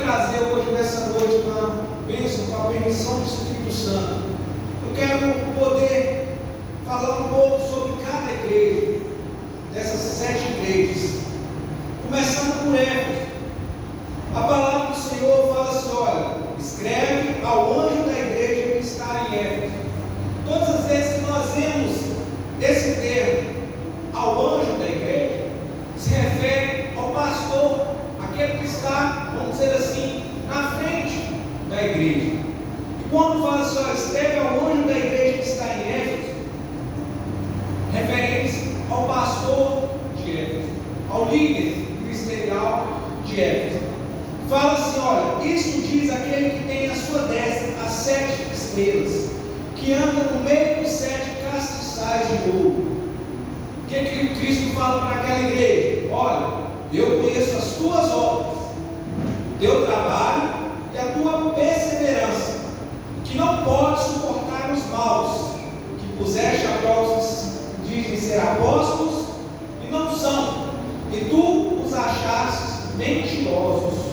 trazer hoje, nessa noite, uma bênção, com a permissão do Espírito Santo. Eu quero poder falar um pouco sobre cada igreja, dessas 7 igrejas, começando por Éfeso. A palavra do Senhor fala assim: olha, escreve ao anjo da igreja que está em Éfeso. Todas as vezes que nós vemos esse termo, ao anjo da igreja, se refere ao pastor, aquele que está, vamos dizer assim, na frente da igreja. E quando fala assim, olha, escreve ao anjo da igreja que está em Éfeso, refere-se ao pastor de Éfeso, ao líder ministerial de Éfeso. Fala assim: olha, isso diz aquele que tem à sua destra as 7 estrelas, que anda no meio dos 7 castiçais de ouro. O que Cristo fala para aquela igreja? Olha, eu conheço as tuas obras, teu trabalho e a tua perseverança, que não pode suportar os maus, que puseste a prova que dizem ser apóstolos e não são, e tu os achastes mentirosos.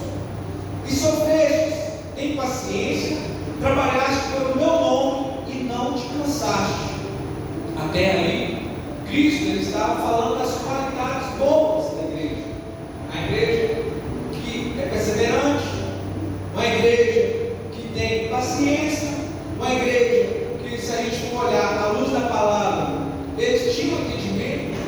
E sofrestes em paciência, trabalhaste pelo meu nome e não te cansaste. Até aí, Cristo ele estava falando das qualidades boas da igreja. A igreja que é perseverante, uma igreja que tem paciência, uma igreja que, se a gente for olhar à luz da palavra, eles tinham entendimento,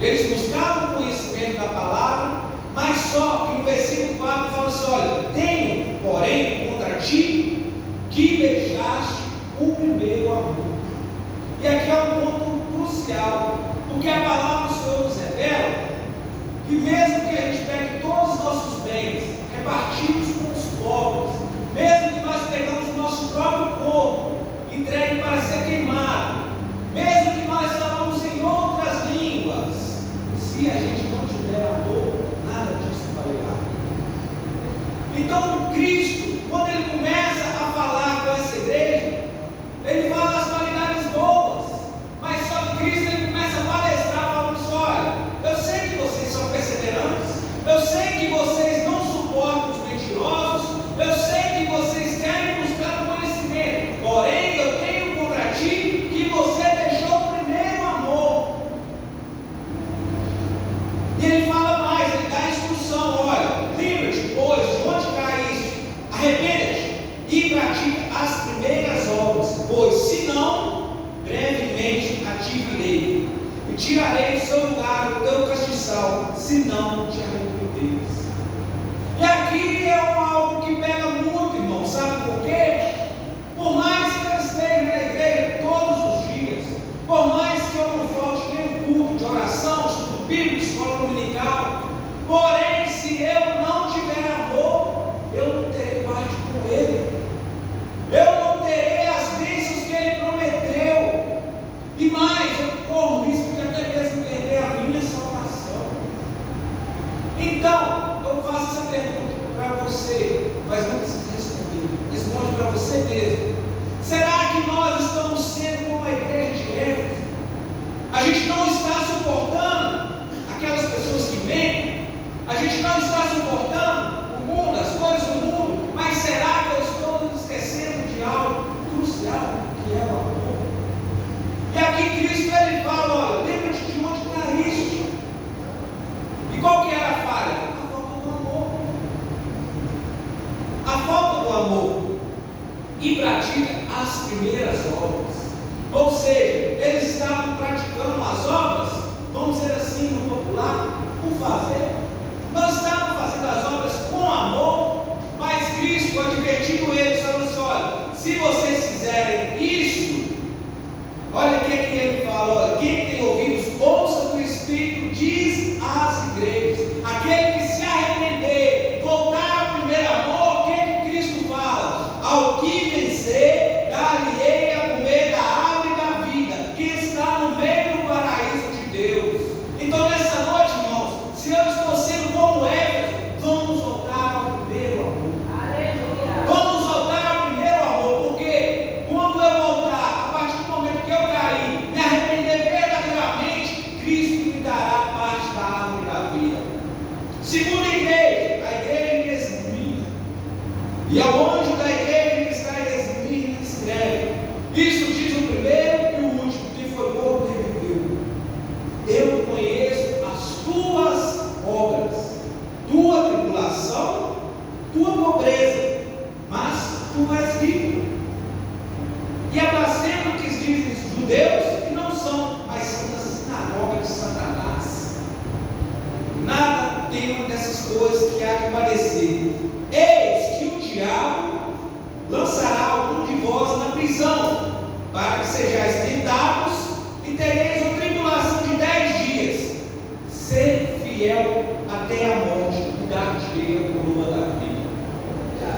eles buscavam o conhecimento da palavra, mas só que no versículo 4 fala assim: olha, tenho, porém, contra ti, que deixaste o primeiro amor. E aqui é um ponto crucial, porque a palavra do Senhor nos revela que mesmo que a gente pegue todos os nossos bens, repartimos com os pobres, mesmo que nós pegamos o nosso próprio corpo, entregue para ser queimado, mesmo que nós falamos em outras línguas, se a gente não tiver amor, nada disso valerá. Então Cristo, quando ele começa a falar com essa igreja, ele fala das qualidades boas, mas só que Cristo ele começa a palestrar falando assim: olha, eu sei que vocês são perseverantes, eu sei que vocês não suportam os mentirosos, eu sei que vocês querem buscar o conhecimento, porém eu tenho contra ti que você deixou o primeiro amor. E ele fala mais, ele dá a instrução: olha, lembra-te, pois, de onde caíste, arrependa-te e pratica as primeiras obras, pois senão, brevemente a ti virei, e tirarei do seu lugar o teu castiçal, se não te arrependeres. E aqui é algo que pega muito, irmão, sabe por quê? Por mais que eu esteja na igreja todos os dias, por mais que eu não falte nenhum culto de oração, estudo bíblico, escola dominical, porém, se eu não tiver amor, eu não terei parte com ele, eu não terei as bênçãos que ele prometeu, e mais, eu corro risco de até mesmo perder a minha salvação. Então, eu faço essa pergunta para você, mas não precisa responder, responde para você mesmo: será que nós estamos sendo como a igreja de Éfeso? A gente não está suportando aquelas pessoas que mentem, a gente não está suportando o mundo, as coisas do mundo, mas será que eu estou nos esquecendo de algo crucial, que é o amor? E aqui Cristo ele fala: olha, lembra-te de onde caíste. E qual que era a falha? A falta do amor. A falta do amor. E pratica as primeiras obras. Ou seja, eles estavam praticando as obras, vamos dizer assim no popular, por fazer. Não estavam fazendo as obras com amor, mas Cristo advertindo eles, falando assim: olha, se vocês fizerem isso, olha o que ele fala: olha, quem tem ouvidos, ouça o que o Espírito diz às igrejas. Aquele que se arrepender, voltar ao primeiro amor, o que Cristo fala? Ao que vencer, dar-lhe-ei a comer da árvore da vida, que está no meio do paraíso de Deus. Então nessa noite, irmãos, se eu estou sendo como E ao anjo da igreja que está em Esmirna escreve: isso diz o primeiro e o último, que foi morto e reviveu. Eu conheço as tuas obras, tua tribulação, tua pobreza, mas tu és rico. E a blasfêmia que dizem os judeus, que não são, mas são da sinagoga de Satanás. Nada tem dessas coisas que há de parecer. Eis que o diabo lançará algum de vós na prisão, para que sejais tentados e tereis uma tribulação de 10 dias. Ser fiel até a morte, e dar-te-ei a coroa da vida.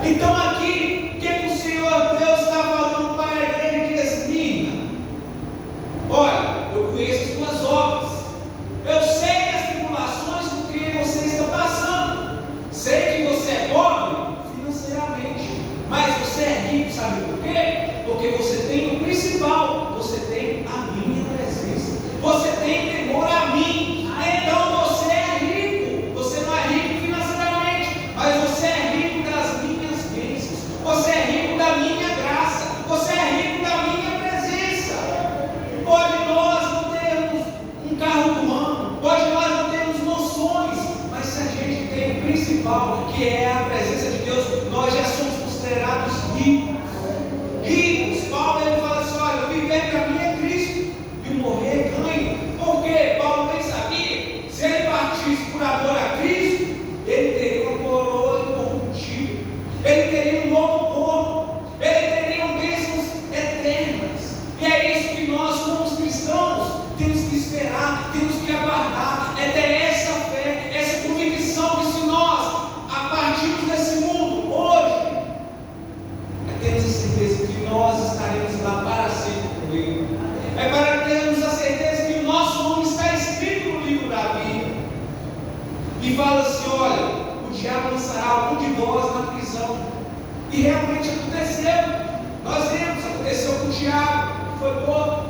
Então aqui, o que o Senhor Deus está falando para a igreja de Esmirna? Olha, eu conheço as tuas obras, eu sei as tribulações por que você está passando, sei que você é pobre financeiramente, mas você é rico, sabe por quê? Porque você tem o principal, você tem a minha presença, você tem temor a mim, então você é rico. Você não é rico financeiramente, mas você é rico das minhas bênçãos, você é rico da minha graça, você é rico da minha presença. Pode nós não termos um carro do ano, pode nós não termos noções, mas se a gente tem o principal, que é a presença de Deus, nós já somos considerados ricos. Ricos. Paulo ele fala assim: olha, viver para mim é Cristo e morrer é ganho. Por quê? Paulo bem sabia, se ele partisse por amor a Cristo, ele teria uma coroa incorruptível, ele teria um novo corpo, ele teria bênçãos eternas. E é isso que nós, como os cristãos, temos que esperar, temos que aguardar, é ter essa fé, essa convicção que se nós, a partirmos desse mundo, hoje, temos a certeza que nós estaremos lá para sempre com Ele. É para termos a certeza que o nosso nome está escrito no livro da vida. E fala assim: olha, o diabo lançará algum de vós na prisão. E realmente aconteceu. Nós vemos, aconteceu com o Tiago, que foi morto.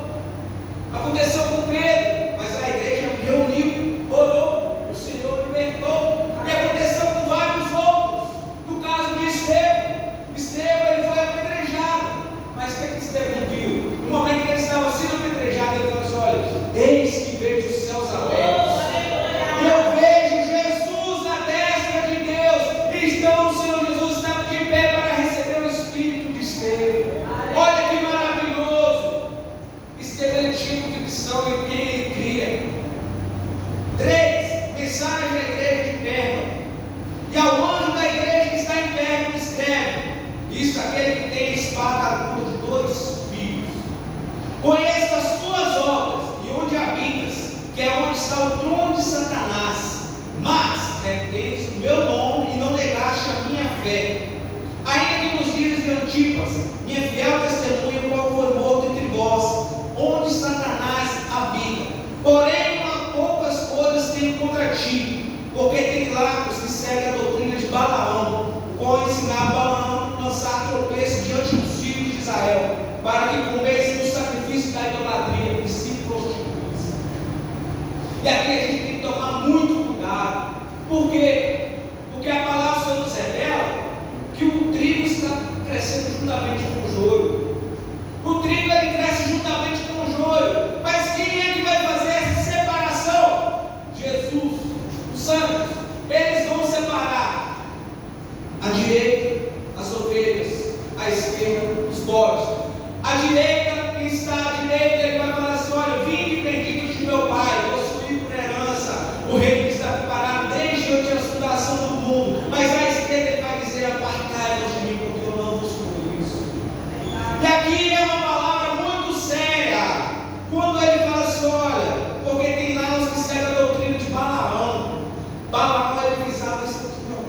Aconteceu com Pedro, mas a igreja reuniu, orou, o Senhor libertou. E aconteceu com vários outros. No caso de Estevão, ele foi apedrejado. Mas o que Estevão viu? No momento que ele estava sendo apedrejado, ele falou assim: olha, eis que vejo os céus abertos, e eu vejo Jesus à destra de Deus. Então o Senhor Jesus estava de pé para receber o Espírito de Estevão. Olha que maravilhoso! Estevão, ele tinha convicção em quem ele cria. 3. Mensagem da igreja de Pérgamo. E ao anjo da igreja que está em Pérgamo escreve: isso, aquele que tem a espada aguda de 2 filhos. Conheço as tuas obras e onde habitas, que é onde está o trono de Satanás, mas retenes o meu nome e não negaste a minha fé. Ainda que nos dias de Antipas, minha fiel testemunha, o qual foi morto entre vós, onde Satanás habita. Porém, poucas coisas tenho contra ti, porque tem lá os que seguem a doutrina de Balaão, o qual ensinava Balaão a lançar tropeço diante dos filhos de Israel, para que comessem o sacrifício da idolatria e se prostituíssem. E aqui a gente tem que tomar muito cuidado. Por quê? Porque a palavra do Senhor nos revela que o trigo está crescendo juntamente com o joio. O trigo ele cresce juntamente com o joio. Mas quem é que vai fazer essa separação? Jesus, os santos. Eles vão separar a direita, as ovelhas, a esquerda, os bodes. A direita, quem está à direita, ele vai falar assim: olha, vinde benditos de meu Pai, possuí por herança o reino que está preparado desde antes da fundação do mundo. Mas à esquerda ele vai dizer: apartai-vos de mim, porque eu não vos conheço. E aqui é uma palavra muito séria, quando ele fala assim: olha, porque tem lá os que seguem a doutrina de Balaão. Balaão ele visava isso aqui, não.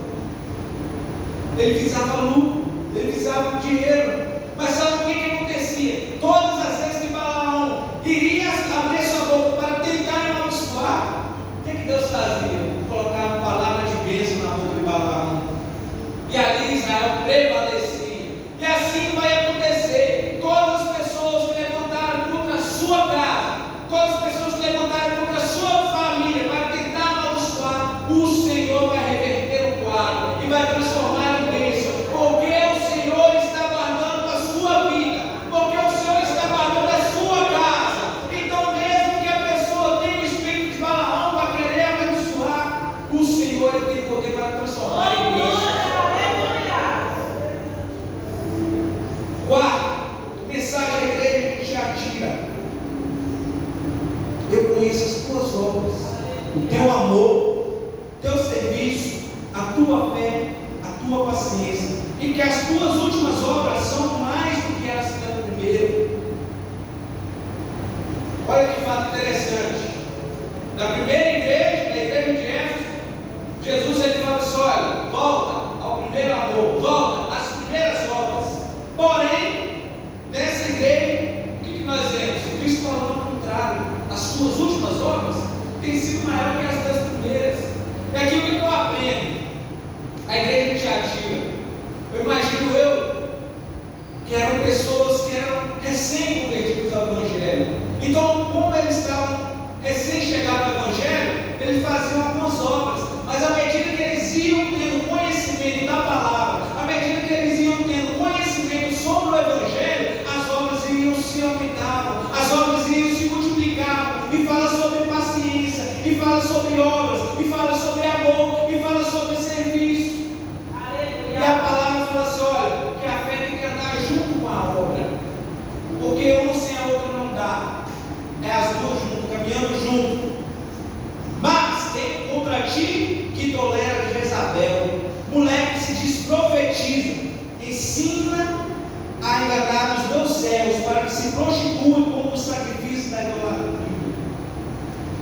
Ele visava lucro, ele visava dinheiro. Mas sabe o que acontecia? Todas as vezes que Balaão iria abrir sua boca para tentar amaldiçoar, o que Deus fazia? Colocava palavras de bênção na boca de Balaão. E ali Israel prevalecia. E assim vai acontecer. Todas as pessoas que levantaram contra a sua casa, todas as pessoas que levantaram contra a sua família para tentar amaldiçoar, o Senhor vai reverter o quadro e vai transformar em bênção. Porque paciência, e que as tuas últimas obras são mais do que as da primeira. Olha que fato interessante. Na primeira igreja, na igreja de Éfeso, Jesus ele fala assim: olha, volta ao primeiro amor, volta às primeiras obras. Porém, nessa igreja, o que nós vemos? Cristo falando ao contrário: as suas últimas obras têm sido maiores que as das primeiras. É aquilo que eu aprendo. A igreja de Tiatira, eu imagino que eram pessoas que eram recém-convertidos ao Evangelho. Então, como eles estavam recém-chegados ao Evangelho, eles faziam algumas obras, mas à medida que eles iam tendo conhecimento da palavra, à medida que eles iam tendo conhecimento sobre o Evangelho, as obras iam se aumentavam, as obras iam se multiplicavam, e fala sobre paciência, e fala sobre obras, e fala sobre amor, e fala sobre serviço. E a palavra fala assim: olha, que a fé tem que andar junto com a obra, porque uma sem a outra não dá, é as duas juntas, caminhando junto. Mas tem contra ti que tolera Jezabel, mulher que se diz profetiza, ensina a enganar os meus servos para que se prostituam como o sacrifício da idolatria.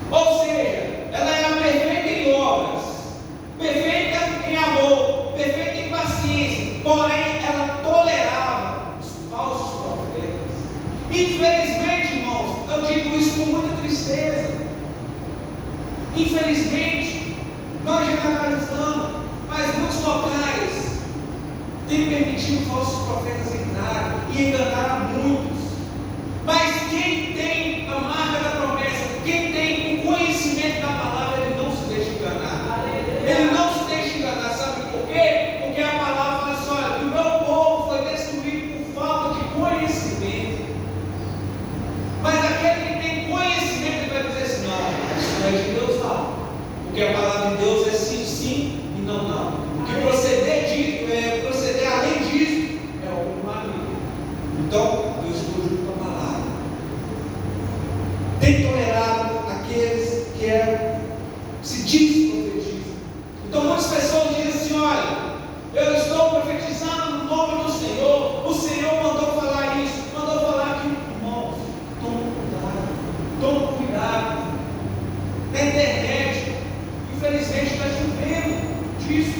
Ou seja, ela era perfeita em obras, perfeita em amor, perfeita em paciência, porém ela tolerava os falsos profetas. Infelizmente, irmãos, eu digo isso com muita tristeza. Infelizmente, nós generalizamos, mas muitos locais têm permitido falsos profetas entrarem e enganar a muitos. Mas quem tem a marca da promessa, quem tem o conhecimento da palavra, ele não se deixa enganar. Ele não se deixa enganar, sabe por quê? Porque a palavra fala assim: olha, o meu povo foi destruído por falta de conhecimento. Mas aquele que tem conhecimento, ele vai dizer assim: não, isso não é de Deus, não. Porque a palavra de Deus é sim, sim e não, não. Que proceder além disso é o maligno. Então, eu estou junto com a palavra. Tem tolerado aqueles que se diz profetizam. Então, muitas pessoas dizem assim: olha, eu estou profetizando no nome do Senhor. O Senhor mandou falar isso, mandou falar aquilo. Irmãos, tome cuidado. Na internet, infelizmente, está chovendo disso.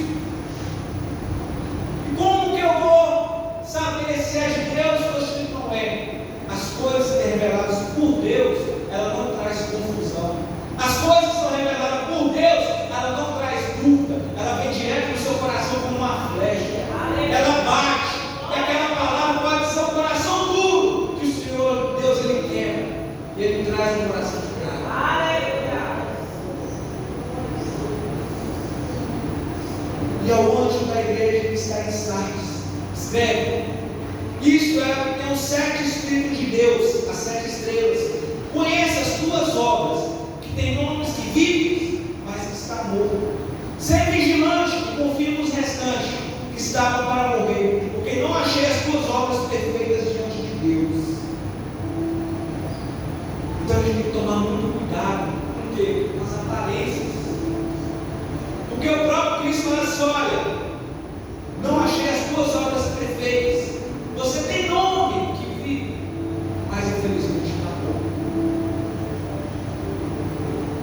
E como que eu vou saber se é de Deus ou se não é? As coisas reveladas por Deus, ela não traz confusão. As coisas que são reveladas por Deus, ela não traz dúvida. Ela vem direto no seu coração como uma flecha. Ela bate. E aquela palavra pode ser um coração duro, que o Senhor, Deus, Ele quebra. E Ele traz um coração de carne. E ao anjo da igreja que está em Sardes, escreve: isto é, tem os 7 Espíritos de Deus, as 7 estrelas. Conheça as tuas obras, que tem nomes que vivem, mas que está morto. Ser vigilante e confia nos restantes, que estavam para morrer, porque não achei as tuas obras perfeitas diante de Deus. Então a gente tem que tomar muito cuidado, porque com as aparências. Porque o próprio Cristo fala assim: olha, não achei as tuas obras perfeitas. Você tem nome que vive, mas infelizmente está morto.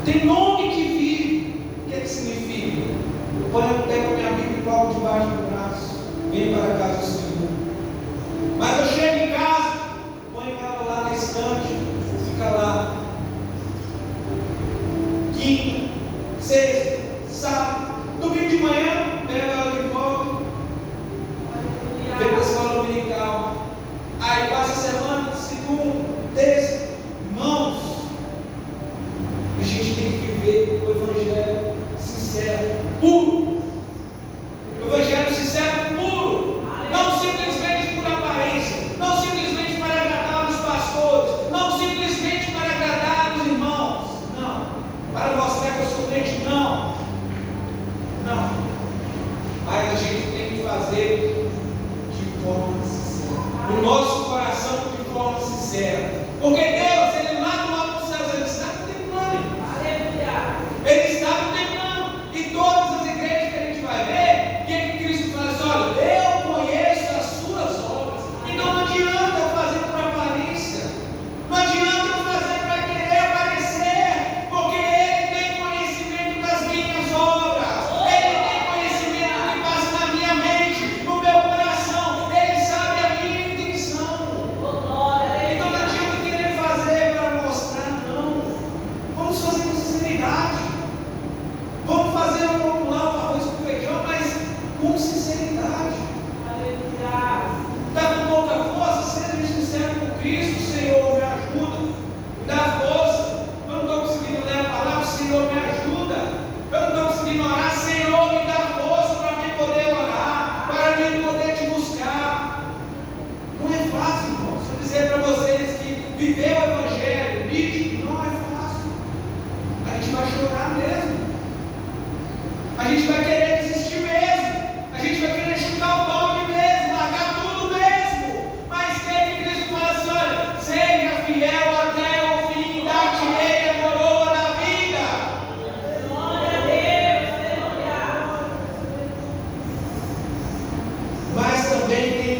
Tem nome que vive. O que é que significa? Eu pego minha Bíblia e coloco debaixo do braço, venho para a casa do Senhor. Mas eu chego em casa, ponho ela lá na estante, fica lá. Quinta, sexta, sábado, domingo de manhã, pega ela de volta, vem para a escola dominical. Aí passa a semana, segunda, terça, irmãos. A gente tem que viver o Evangelho sincero, puro. O Evangelho sincero, puro. Não simplesmente por aparência.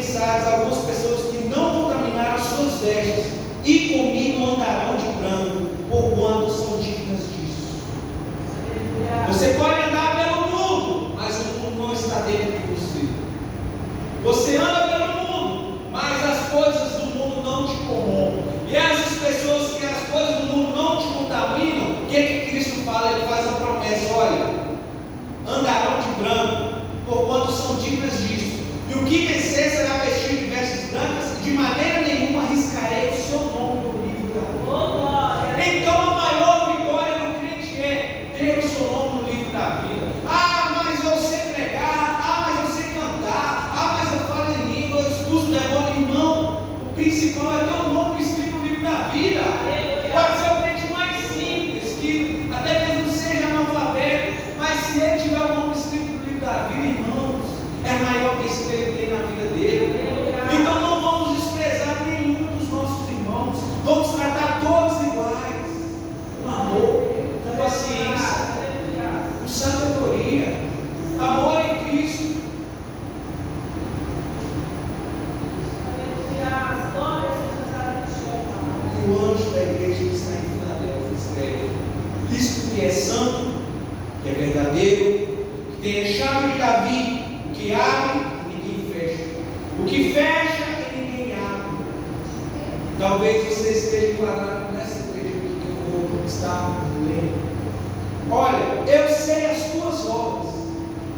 pensares, algumas pessoas que não contaminaram as suas vestes, e comigo andarão de branco, porquanto são dignas disso. Você pode andar pelo mundo, mas o mundo não está dentro de você. Você anda pelo mundo, mas as coisas do mundo não te corrompem. E essas pessoas que as coisas do mundo não te contaminam, o que Cristo fala? Ele faz a promessa: olha, andarão de branco, porquanto são dignas disso. E o que vencer será vestido de vestes brancas, e de maneira nenhuma arriscarei o seu nome no livro da vida. Então a maior vitória do crente é ter o seu nome no livro da vida. Ah, mas eu sei pregar, ah, mas eu sei cantar, ah, mas eu falo em língua, eu estudo demônio. Irmão, o principal é ter o nome escrito no livro da vida. Pode ser o crente mais simples, que até mesmo seja analfabeto, mas se ele tiver o nome escrito no livro da vida, irmãos, é a maior bênção que ele tem na vida dele. Então não vamos desprezar nenhum dos nossos irmãos, vamos tratar todos iguais, com amor, com paciência, com sabedoria, amor em Cristo. E o anjo da igreja que está em Filadélfia escreve: Cristo que é santo, que é verdadeiro, que tem a chave de Davi, o que abre e ninguém fecha, o que fecha e ninguém abre. Talvez você esteja enquadrado nessa igreja aqui que eu vou estar lendo. Olha, eu sei as tuas obras,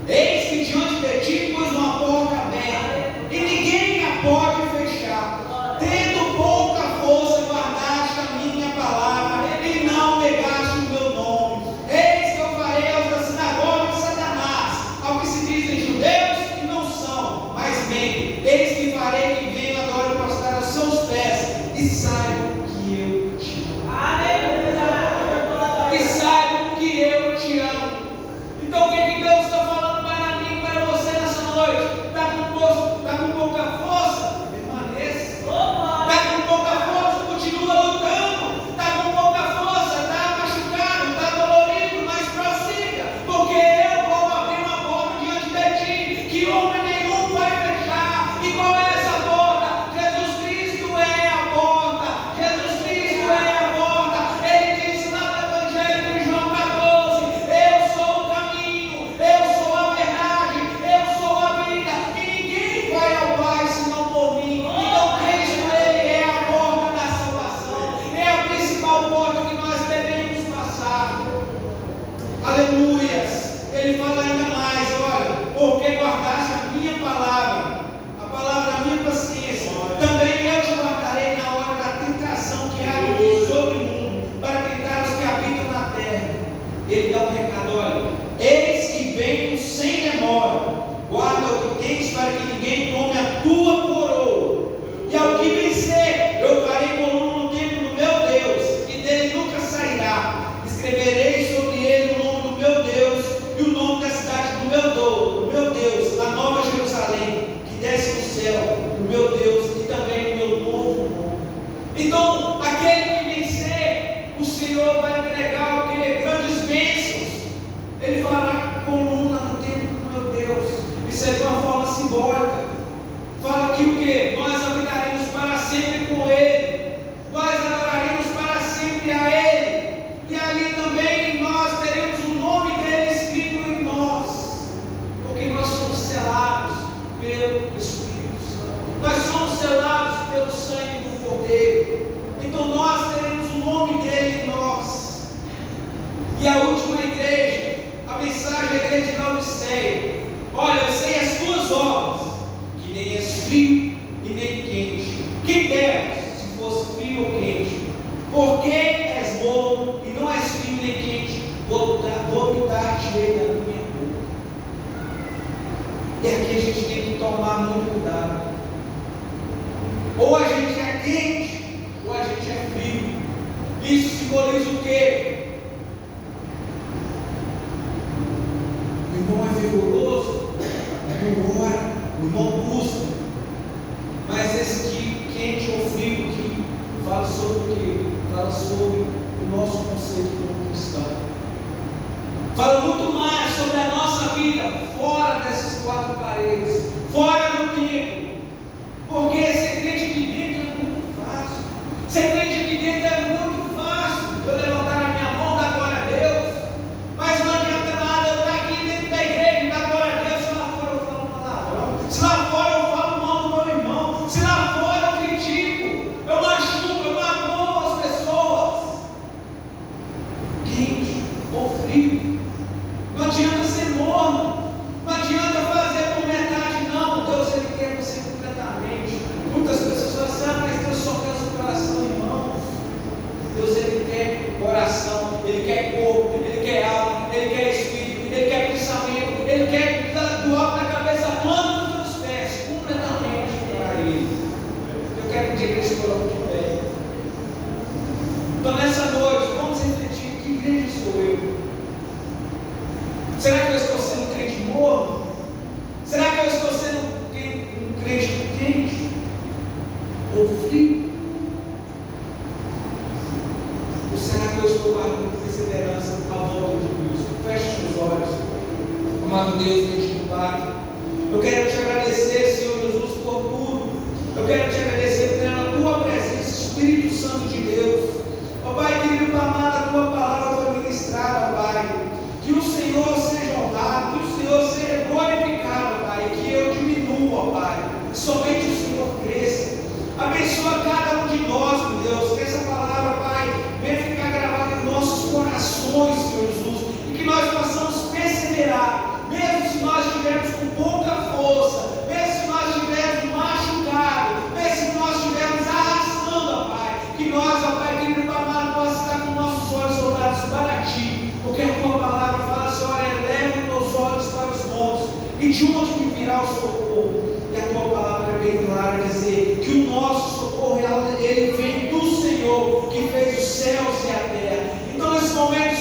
eis que diante de ti pus uma porta aberta, e ninguém a pode fechar. Tendo pouca força, guardaste a minha palavra, e não negaste o meu nome. Eis que eu farei aos da sinagoga de Satanás, ao que se dizem judeus e não são, mas mentem. Eis que farei que venham agora e prostrar aos seus pés, e saibam que eu te amo. E saibam que eu te amo. Então o que Deus está falando para mim, para você nessa noite? Está com pouca força? Permaneça. Está com pouca força? Continua lutando. Está com pouca força? Está machucado? Está dolorido? Mas prossiga, porque eu vou abrir uma porta diante de ti, que homem nenhum vai fechar. E qual é essa porta? Jesus Cristo é a porta. Jesus Cristo é a porta. Ele disse lá no Evangelho de João 14: eu sou o caminho, eu sou a verdade, eu sou a vida, e ninguém vai ao Pai senão por mim. Então Cristo, Ele é a porta da salvação, é a principal porta que nós devemos passar. Aleluias. Ele fala ainda mais: olha, porque guardaste a minha palavra, a palavra da minha paciência, também eu te guardarei na hora da tentação que há sobre o mundo, para tentar os que habitam na terra. Ele dá um recado: olha, eis que venho sem demora, guarda o que tens para que ninguém tome a tua coroa. E ao que vencer, eu farei coluna no templo do meu Deus, e dele nunca sairá. Escreverei sobre ele o nome do meu Deus, e o nome da cidade do meu Deus, a nova Jerusalém, que desce do céu, do meu Deus, e também o meu novo nome. Então, aquele que vencer, o Senhor vai entregar o que? Grandes bênçãos. Ele fará coluna no templo do meu Deus. Isso é de uma forma simbólica. Fala que o que? Nós habitaremos para sempre com Ele. Nós adoraremos para sempre a Ele. E ali também nós teremos o nome dele escrito em nós. Porque nós somos selados pelo Espírito Santo. Nós somos selados pelo sangue do Cordeiro. Então nós teremos o nome dele em nós. E a última igreja, a mensagem da igreja de Laodiceia: olha, eu sei as tuas obras, que nem és frio e nem quente. Quem dera se fosse frio ou quente. Porque és morno e não és frio nem quente, vou vomitar-te-ei da minha boca. E aqui a gente tem que tomar muito cuidado. Ou a gente é quente, ou a gente é frio. Isso simboliza o quê? O irmão é vigoroso, o irmão ora, o irmão busca. Mas esse aqui, quente ou frio, que fala sobre o quê? Fala sobre o nosso conceito como cristão. Fala muito mais sobre a nossa vida fora dessas quatro paredes, fora do templo. somente o Senhor cresça. Abençoa cada um de nós, meu Deus, que essa palavra, Pai, venha ficar gravada em nossos corações, Senhor Jesus, e que nós possamos perseverar, mesmo se nós estivermos com pouca força, mesmo se nós estivermos machucados, mesmo se nós estivermos arrastando, Pai, que nós, ó Pai, querido amado, possa estar com nossos olhos voltados para Ti, porque a Tua palavra fala, Senhor, eleva os meus olhos para os montes, e de onde me virá o socorro? E a Tua palavra é bem clara, dizer que o nosso socorro, ele vem do Senhor, que fez os céus e a terra. Então, nesse momento,